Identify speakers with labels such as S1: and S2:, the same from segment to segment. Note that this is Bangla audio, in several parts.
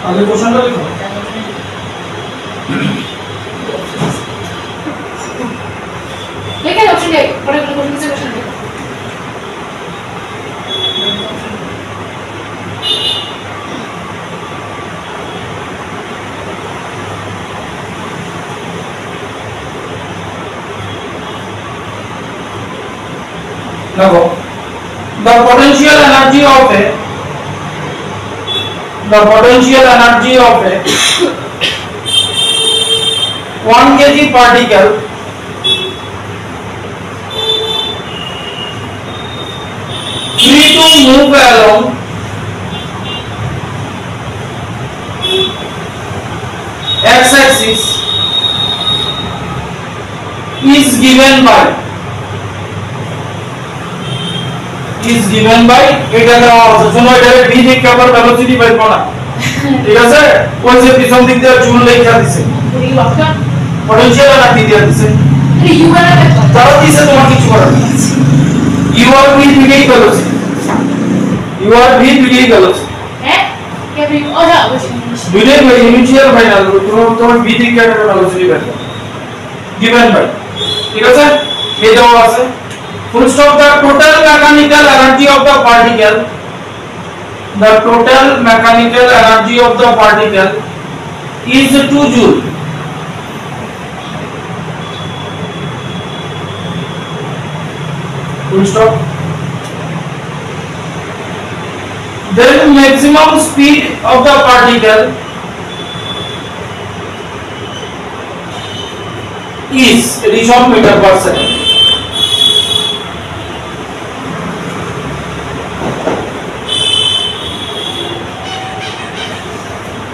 S1: आगे क्वेश्चन का लिखो
S2: लेकिन ऑप्शन है बड़े बड़े क्वेश्चन से क्वेश्चन है
S1: देखो the potential energy of a 1 kg particle free to move along x-axis is given by এটা দেওয়া আছে শোনো এটা v দিক কাপড় ভেলোসিটি বের করা ঠিক আছে ওই যে পিছন দিক দিয়ে চুল লেখা দিছে পটেনশিয়াল এনার্জি দিয়ে দিছে
S2: ইউ এর
S1: তাও দিছে তোমার কিছু করার নেই ইউ আর v দিকেই ভেলোসিটি
S2: হ্যাঁ কে বি ও যা
S1: দুইটাই ইনিশিয়াল ফাইনাল তোমার v দিক কাপড় ভেলোসিটি বের করো গিভেন বাই ঠিক আছে এই দেওয়া আছে full stop the total mechanical energy of the particle is 2 joule full stop then maximum speed of the particle is reason meter per second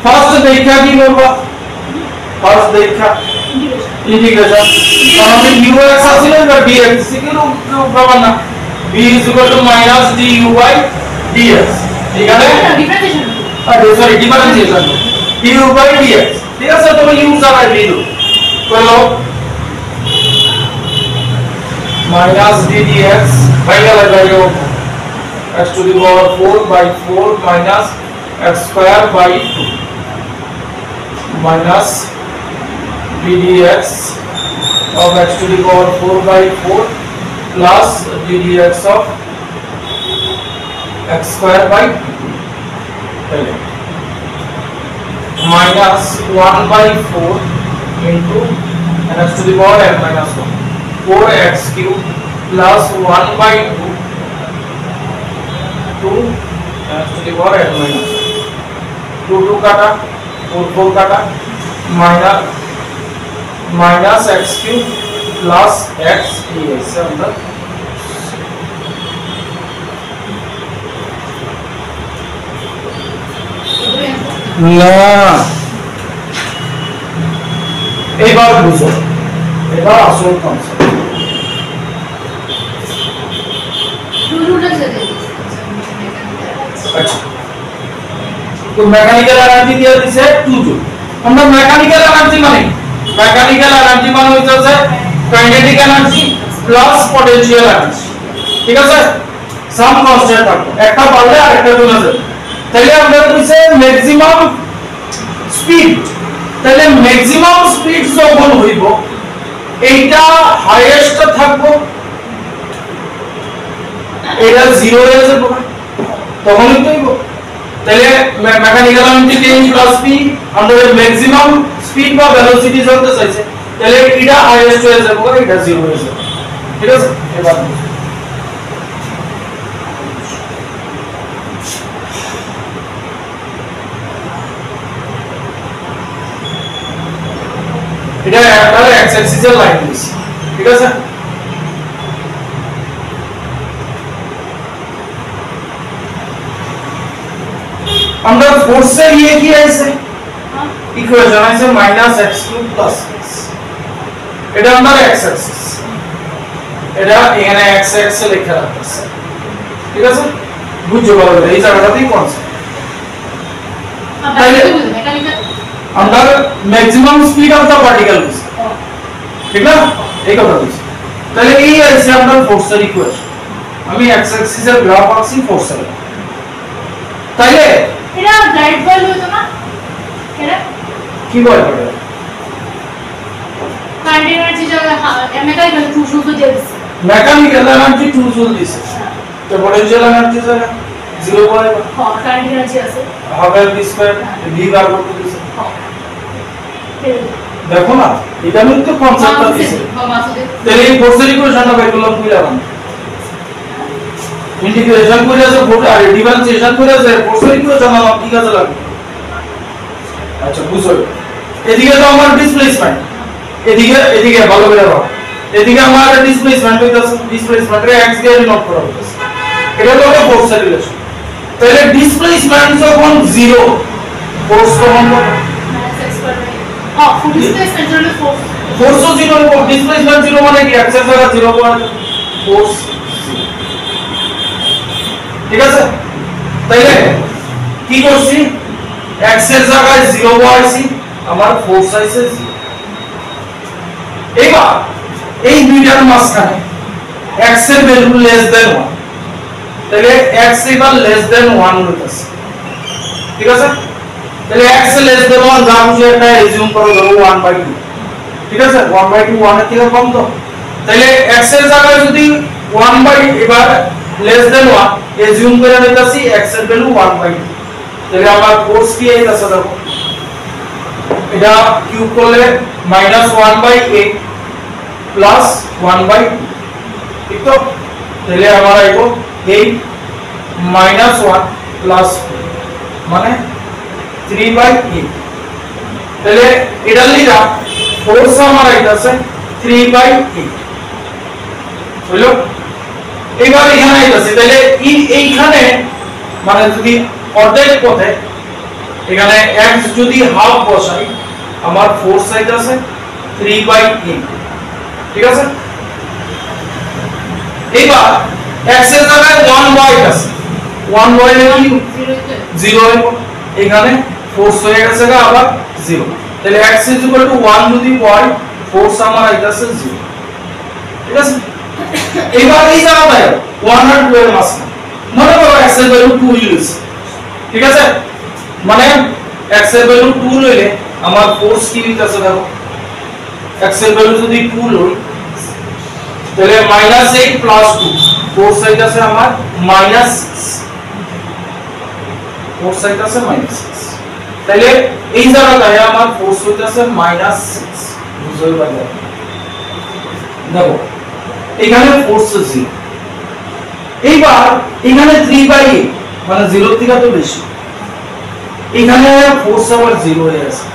S1: first देखा की बोलबा फर्स्ट देखा इंटीग्रेशन हमने ux আসলে বা dx এর উপর না b - du by dx ঠিক আছে
S2: differentiation
S1: sorry differentiation du by dx ঠিক আছে তুমি u জানা লিখো বলো - ddx বাইরে লাগাইও x to the power 4 by 4 minus x square by 2 minus ddx of x to the power 4 by 4 plus ddx of x square by 2 minus 1 by 4 into x to the power n minus 1 4x cube plus 1 by 2 x to the power n minus 2 काटा 4 काटा minus x cube plus x से अंदर না এবার বুঝো এবার আসল কনসেপ্ট আচ্ছা तो मैकेनिकल एनर्जी दिया दिसे 2 जूल আমরা मैकेनिकल एनर्जी মানে হইতাছে kinetic energy plus potential energy ঠিক আছে সাম কনস্ট্যান্ট থাকবে একটা পারলে আরেকটা চলে যাবে তাহলে আমরা দিছে ম্যাক্সিমাম স্পিড তাহলে ম্যাক্সিমাম স্পিড যখন হইব এইটা হাইয়েস্ট থাকবো এটা 0 হয়ে যাবে তখনই তো হইব তাহলে mechanical energy change plus p আমরা ম্যাক্সিমাম স্পিড বা ভেলোসিটি জানতে চাইছে তাহলে এটা হাইয়েস্ট হয়ে যাবে আর এটা 0 হয়ে যাবে ঠিক আছে এবার এটা একটা x অ্যাক্সিস এর লাইন দিছি ঠিক আছে আমরা ফোর্সে নিয়ে কি আছে ইকুয়েশন আছে -x³ + x এটা আমাদের x অ্যাক্সিস এটা এখানে x অ্যাক্সিস লেখা আছে ঠিক আছে বুঝতে পারবে এই জায়গাটাতেই কনসেপ্ট আমরা maximum speed of the particle ঠিক না এই কথা বলছি তাহলে এই আছে আমাদের ফোর্সের ইকুয়েশন আমি x অ্যাক্সিসের গ্রাফ আঁকছি ফোর্সের তাইলে
S2: এটা গাইড বল হতো না এটা
S1: কি বলে এটা
S2: কারেন্ট এনার্জি জায়গা মেকানিক্যাল টুলস তো দিয়েছে
S1: মেকানিক্যাল এনার্জি টুলস দিছে তো পটেনশিয়াল এনার্জি জায়গা 0 বলে
S2: হ্যাঁ কারেন্ট এনার্জি আছে
S1: হবে ভি স্কয়ার ভি বার করতে দিছে
S2: হ্যাঁ
S1: দেখো না এটা মধ্যে তো কনসেপ্টটা দিছে তাহলে এই ফোর্সের ইকুয়েশনটা বের করলাম কি লাগাম ইন্টিগ্রেশন করে আছে ফোর্স আর ডিফারেন্সিয়েশন করে আছে ফোর্সের ইকুয়েশন আমার কি কাজে লাগবে আচ্ছা বুঝো এদিকে তো আমার ডিসপ্লেসমেন্ট এদিকে ভালো করে দাও এদিকে আমার ডিসপ্লেসমেন্ট হইতাছে ডিসপ্লেসমেন্টের x দিয়ে নোট করা হইতাছে এটা হলো ফোর্সের রিলেশন তাহলে ডিসপ্লেসমেন্ট যখন 0 ফোর্স তখন কত
S2: হ্যাঁ ফুল ডিসপ্লেসমেন্ট হলো
S1: ফোর্স 0 এর ডিসপ্লেসমেন্ট 0 মানে কি x এর জায়গা 0 পয়েন্ট ফোর্স ঠিক আছে তাইলে কি করছি x এর জায়গায় 0 বসাইছি আমার ফোর্স আইছে 0 এবার এই দুইটার মাঝখানে x এর ভ্যালু লেস দ্যান 1 তাহলে x এবার লেস দ্যান 1 হইতাছে ঠিক আছে তাহলে x লেস দ্যান 1 যা বুঝে একটা এজিউম করো ধরো 1/2 ঠিক আছে 1/2 1 এর থেকে কম তো তাহলে x এর জায়গায় যদি 1/, এবার লেস দ্যান 1 এজিউম করে নিতাছি x এর ভ্যালু 1/2 তাহলে আমার ফোর্স কি আইতাছে দেখো এটা কিউব করলে -1/8 প্লাস 1/2 ঠিক তো তাহলে আমার আইবো 8 -1 প্লাস মানে 3/8 তাহলে এটা লিখা ফোর্স আমার আইতাছে 3/8 হলো এবার এখানে আইতাছে তাহলে এইখানে মানে যদি অর্ধেক পথে এখানে x যদি হাফ বসাই আমার ফোর্স আইতাছে 3/8 ঠিক আছে এবার x এর জায়গায় 1 আছে 1 বসাইলে কি 0 হইব এখানে ফোর্স হয়ে গেছে আবার 0 তাহলে x 1 যদি হয় ফোর্স আমার আইতাছে 0 ঠিক আছে এবার এই জায়গায় 1 আর 2 এর মাঝখানে মনে করো x এর ভ্যালু 2 ইউজ ঠিক আছে মানে x এর ভ্যালু 2 লইলে আমার ফোর্স কি হইতাছে দেখো x এর ভ্যালু যদি 2 লই তাহলে -8 প্লাস 2 ফোর্স হইতাছে আমার -6 ফোর্স হইতাছে -6 তাহলে এই জায়গাটায় আমার ফোর্স হইতাছে -6 বুঝতে পারলে দেখো এখানে ফোর্স 0 এইবার এখানে 3/8 মানে 0 থেকে তো বেশি এখানে ফোর্স আবার 0 হয়ে আছে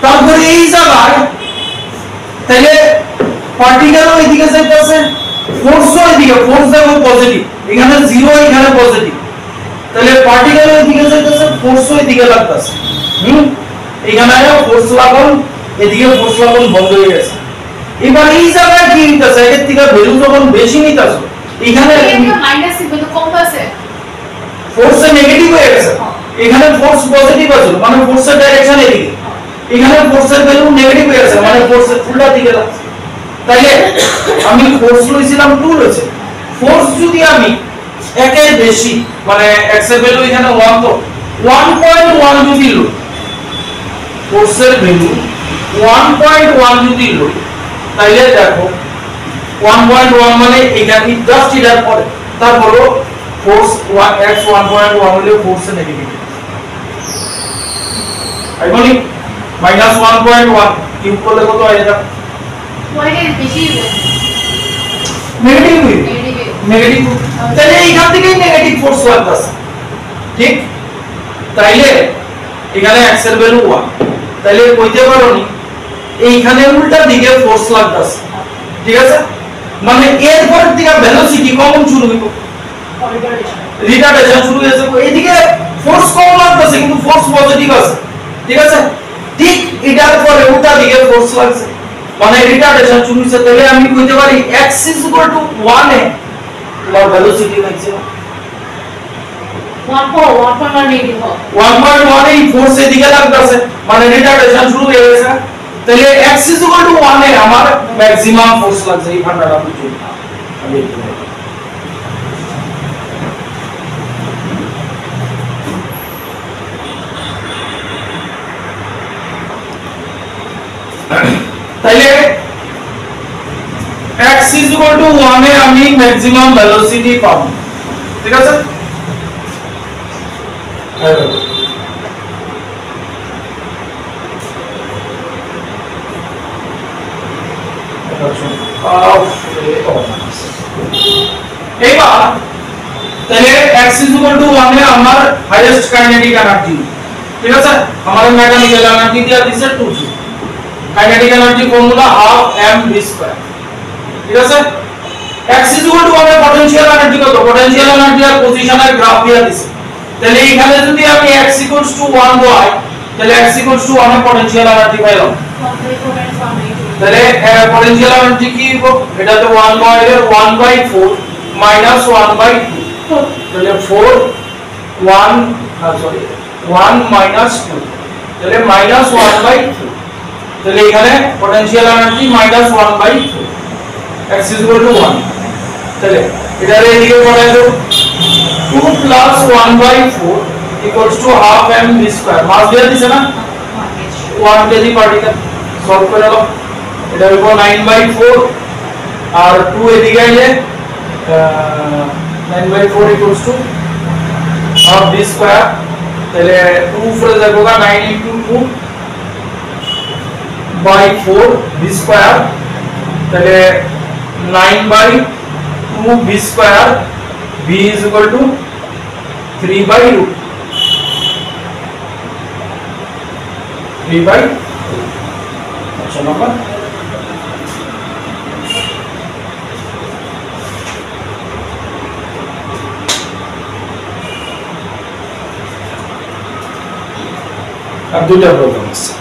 S1: তারপরে এই জায়গায় তাহলে পার্টিকেল ওইদিকে যাইতেছে ফোর্সও ওইদিকে ফোর্স দেখো পজিটিভ এখানে 0 এখানে পজিটিভ তাহলে পার্টিকেল ওইদিকে যাইতেছে ফোর্সও ওইদিকে লাগতেছে এখানে ফোর্স লাগান এদিকে ফোর্স লাগান বন্ধ হয়ে গেছে এবার এই জায়গায় কি হইতাছে এর থেকে ভ্যালু যখন বেশি নিতাছো এখানে
S2: মাইনাস কিন্তু কম আছে
S1: ফোর্স নেগেটিভ হয়ে গেছে এখানে ফোর্স পজিটিভ আছে মানে ফোর্সের ডাইরেকশন এদিকে এখানে ফোর্সের ভ্যালু নেগেটিভ হয়ে গেছে মানে ফোর্সের উল্টা দিকে যাচ্ছে তাইলে আমি ফোর্স লইছিলাম 2 লইছে ফোর্স যদি আমি একের বেশি মানে x এর ভ্যালু এখানে 1 তো 1.1 যদি লই ফোর্সের ভ্যালু 1.1 যদি লই তাইলে দেখো 1.1 মানে এখানে জাস্ট এটার পরে তারপর ফোর্স x 1.1 হলে ফোর্স নেগেটিভ আইবনি -1.1 কিউব করলে কত হয় এটা
S2: ওইটা বেশি
S1: নেগেটিভ নেগেটিভ তাহলে এইখান থেকে নেগেটিভ ফোর্স লাগতাছে ঠিক তাইলে এখানে x এর ভ্যালু 1 তাইলে কইতে পারোনি এইখানে উল্টা দিকে ফোর্স লাগতাছে ঠিক আছে মানে এর পর থেকে ভেলোসিটি কম শুরু হইব রিটার্ডেশন শুরু হয়েছে এইদিকে ফোর্স কম লাগতাছে কিন্তু ফোর্স পজিটিভ আছে ঠিক আছে ঠিক এটার পরে উল্টা দিকে ফোর্স লাগছে মানে রিটার্ডেশন শুরু হইছে তাহলে আমি কইতে পারি x 1 এ তোমার ভেলোসিটি ম্যাক্সিমাম
S2: 1.1 নেগেটিভ
S1: 1.1 এই ফোর্স এদিকে লাগতাছে মানে রিটার্ডেশন শুরু হয়ে গেছে তাহলে x 1 এ আমার ম্যাক্সিমাম ফোর্স লাগছে এই ফান্ডাটা বুঝুন আমি টু 1 এ আমি ম্যাক্সিমাম ভেলোসিটি পাবো ঠিক আছে এবার তাহলে x = 1 এ আমার হাইয়েস্ট কাইনেটিক এনার্জি ঠিক আছে আমাদের মেকানিক্যাল এনার্জি দিয়া দিছে 2g kinetic energy formula half mv2 ঠিক আছে x = 1 এর পটেনশিয়াল এনার্জি কত পটেনশিয়াল এনার্জি আর পজিশনের গ্রাফ দিয়া দিছে তাহলে এখানে যদি আমি x = 1 বসাই তাহলে x = 1 এর পটেনশিয়াল এনার্জি পাইলাম তাহলে পটেনশিয়াল এনার্জি কি হবে এটা তো 1/4 minus 1/2 তাহলে 4 1 সরি 1 minus 2 তাহলে minus 1/2 তাহলে এখানে পটেনশিয়াল এনার্জি minus 1/2 x = 1 তাহলে এটার এদিকে পড়াই দাও 2 plus 1/4 equals to half mv2 মাস দিয়ে দিছে না 1 কেজি পার্টিকেল সলভ করে দাও এটা হলো 9/4 আর 2 এদিকে আইলে 9/4 equals to half v square তাহলে 2 ফরে যাবেগা 9 into 2 by 4 v square তাহলে 9/2 v square v is equal to 3/2 আচ্ছা নাম্বার আর দুইটা প্রবলেম আছে